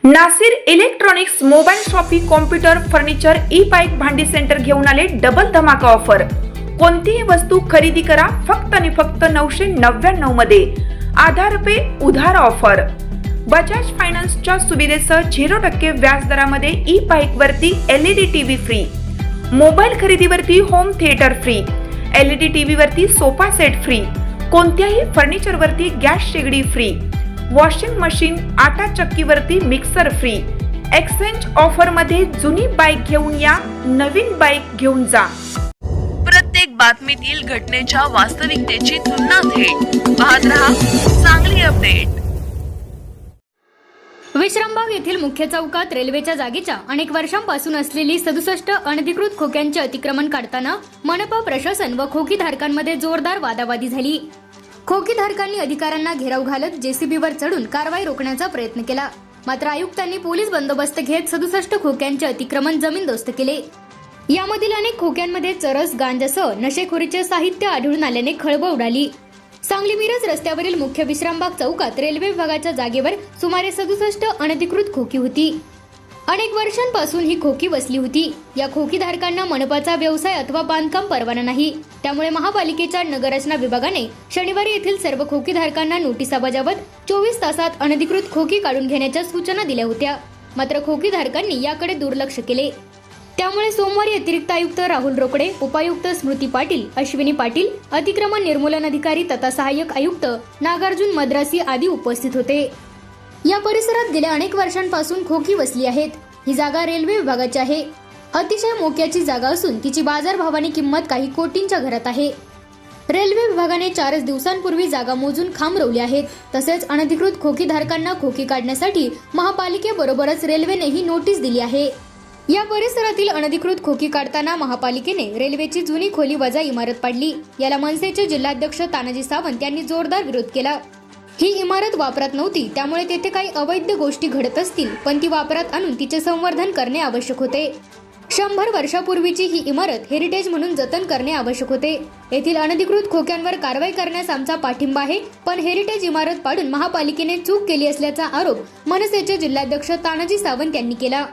Nasir electronics mobile shoppe computer furniture e bike भांडी centre घेऊन आले डबल धमाका ऑफर। कोणतीही वस्तू खरेदी करा फक्त आणि फक्त 999 मध्ये। आधार पे उधार ऑफर। बजाज फायनान्सच्या सुविधेसह 0% व्याज दरामध्ये ई बाईक वरती LED टीव्ही फ्री, मोबाईल खरेदीवरती home theatre free, LED TV वरती सोफा सेट फ्री, कोणत्याही फर्निचर वरती गॅस शेगडी फ्री, वॉशिंग मशीन आटा चक्कीवरती मिक्सर फ्री। एक्सचेंज ऑफर मध्ये जुनी बाईक घेऊन या, नवीन बाईक घेऊन जा। प्रत्येक बातमीतील घटनेच्या वास्तविकतेची तुलना थेट पाहत रहा चांगली अपडेट। विश्रामबाग येथील मुख्य चौकात रेल्वेच्या जागेच्या अनेक वर्षांपासून असलेली 67 अनधिकृत खोक्यांचे अतिक्रमण काढताना मनपा प्रशासन व खोकीधारकांमध्ये जोरदार वादावादी झाली। खोकीधारकांनी अधिकाऱ्यांना घेराव घालत जेसीबीवर चढून कारवाई रोखण्याचा प्रयत्न केला, मात्र आयुक्तांनी पोलीस बंदोबस्त घेत 67 खोक्यांचे अतिक्रमण जमीनदोस्त केले। यामधील अनेक खोक्यांमध्ये चरस, गांजासह नशेखोरीचे साहित्य आढळून आल्याने खळबळ उडाली। सांगली मिरज रस्त्यावरील मुख्य विश्रामबाग चौकात रेल्वे विभागाच्या जागेवर सुमारे 67 अनधिकृत खोकी होती। अनेक वर्षांपासून ही खोकी बसली होती। या खोकीधारकांना मनपाचा व्यवसाय अथवा बांधकाम परवाना नाही, त्यामुळे महापालिकेच्या नगररचना विभागाने शनिवारी येथील सर्व खोकीधारकांना नोटिसा बजावत 24 तासात अनधिकृत खोकी काढून घेण्याच्या सूचना दिल्या होत्या, मात्र खोकीधारकांनी याकडे दुर्लक्ष केले। त्यामुळे सोमवारी अतिरिक्त आयुक्त राहुल रोकडे, उपायुक्त स्मृती पाटील, अश्विनी पाटील, अतिक्रमण निर्मूलन अधिकारी तथा सहाय्यक आयुक्त नागार्जुन मद्रासी आदी उपस्थित होते। या परिसरात गेल्या अनेक वर्षांपासून खोकी बसली आहेत। ही जागा रेल्वे विभागाची आहे। अतिशय मोक्याची जागा असून तिची बाजारभावाने किंमत काही कोटींच्या घरात आहे। रेल्वे विभागाने 4 दिवसांपूर्वी जागा मोजून खांब रोवले आहेत। तसेच अनधिकृत खोकीधारकांना खोकी काढण्यासाठी महापालिकेबरोबरच रेल्वेनेही नोटीस दिली आहे। या परिसरातील अनधिकृत खोकी काढताना महापालिकेने रेल्वेची जुनी खोली वजा इमारत पाडली। याला मनसेचे जिल्हाध्यक्ष तानाजी सावंत यांनी जोरदार विरोध केला। ही इमारत वापरात नव्हती, त्यामुळे तेथे काही अवैध गोष्टी घडत असतील, पण ती वापरात आणून तिचे संवर्धन करणे आवश्यक होते। 100 वर्षापूर्वीची ही इमारत हेरिटेज म्हणून जतन करणे आवश्यक होते। येथील अनधिकृत खोक्यांवर कारवाई करण्यास आमचा पाठिंबा आहे, पण हेरिटेज इमारत पाडून महापालिकेने चूक केली असल्याचा आरोप मनसेचे जिल्हाध्यक्ष तानाजी सावंत यांनी केला।